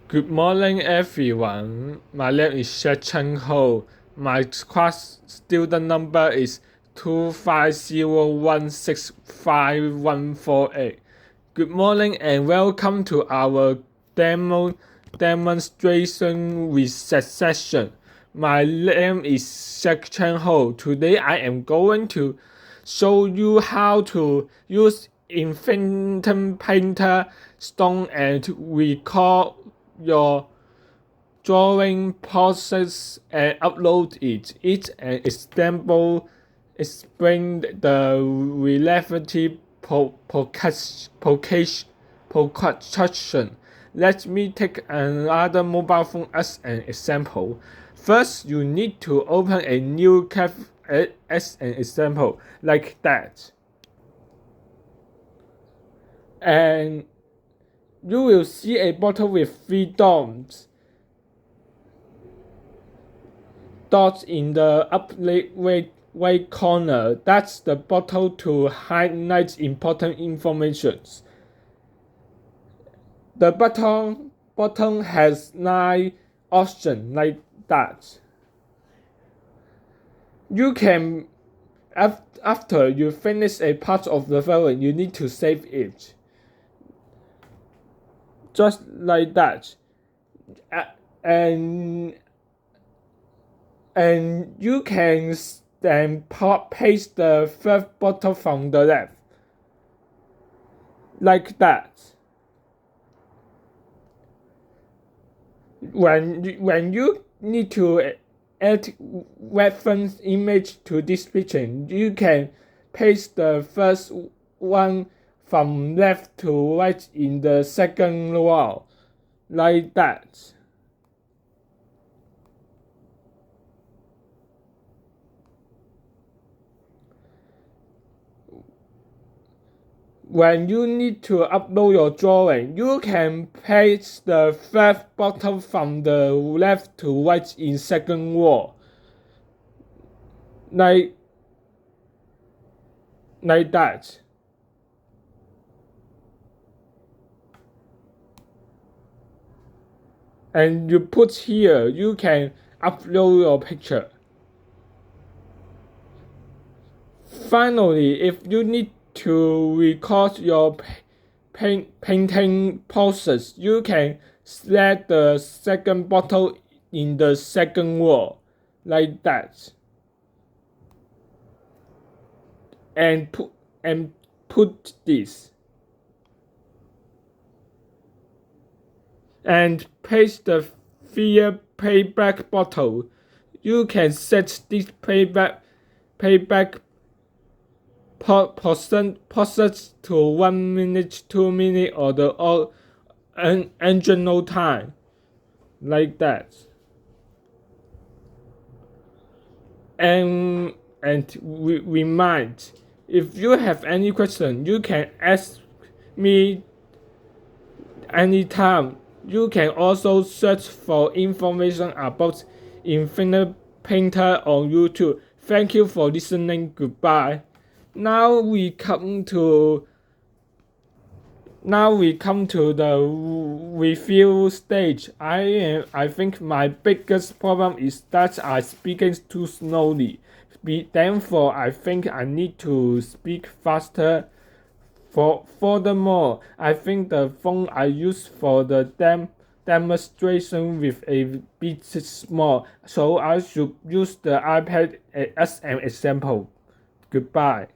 Good morning, everyone. My name is Shecheng Ho. My class student number is 250165148. Good morning and welcome to our demonstration research session. My name is Shecheng Ho. Today I am going to show you how to use Infinity Painter Stone and record your drawing process and upload it. It's an example explain the relativity percussion. Let me take another mobile phone as an example. First, you need to open a new tab as an example, like that. And you will see a bottle with 3 dots in the upper right corner. That's the bottle to highlight important information. The button has 9 options like that. You can, after you finish a part of the file, you need to save it. Just like that. And you can then paste the third bottle from the left. Like that. When you need to add reference image to this picture, you can paste the first one from left to right in the second row, like that. When you need to upload your drawing, you can paste the third bottom from the left to right in second row, like that. And you put here, you can upload your picture. Finally, if you need to record your painting process, you can select the second bottle in the second row, like that. And put this. And paste the clear playback bottle. You can set this playback process to 1 minute, 2 minutes, or the original time, like that. And remind, if you have any question, you can ask me anytime. You can also search for information about Infinity Painter on YouTube. Thank you for listening. Goodbye. Now we come to the review stage. I think my biggest problem is that I speaking too slowly. Therefore, I think I need to speak faster. Furthermore, I think the phone I use for the demonstration with a bit small, so I should use the iPad as an example. Goodbye.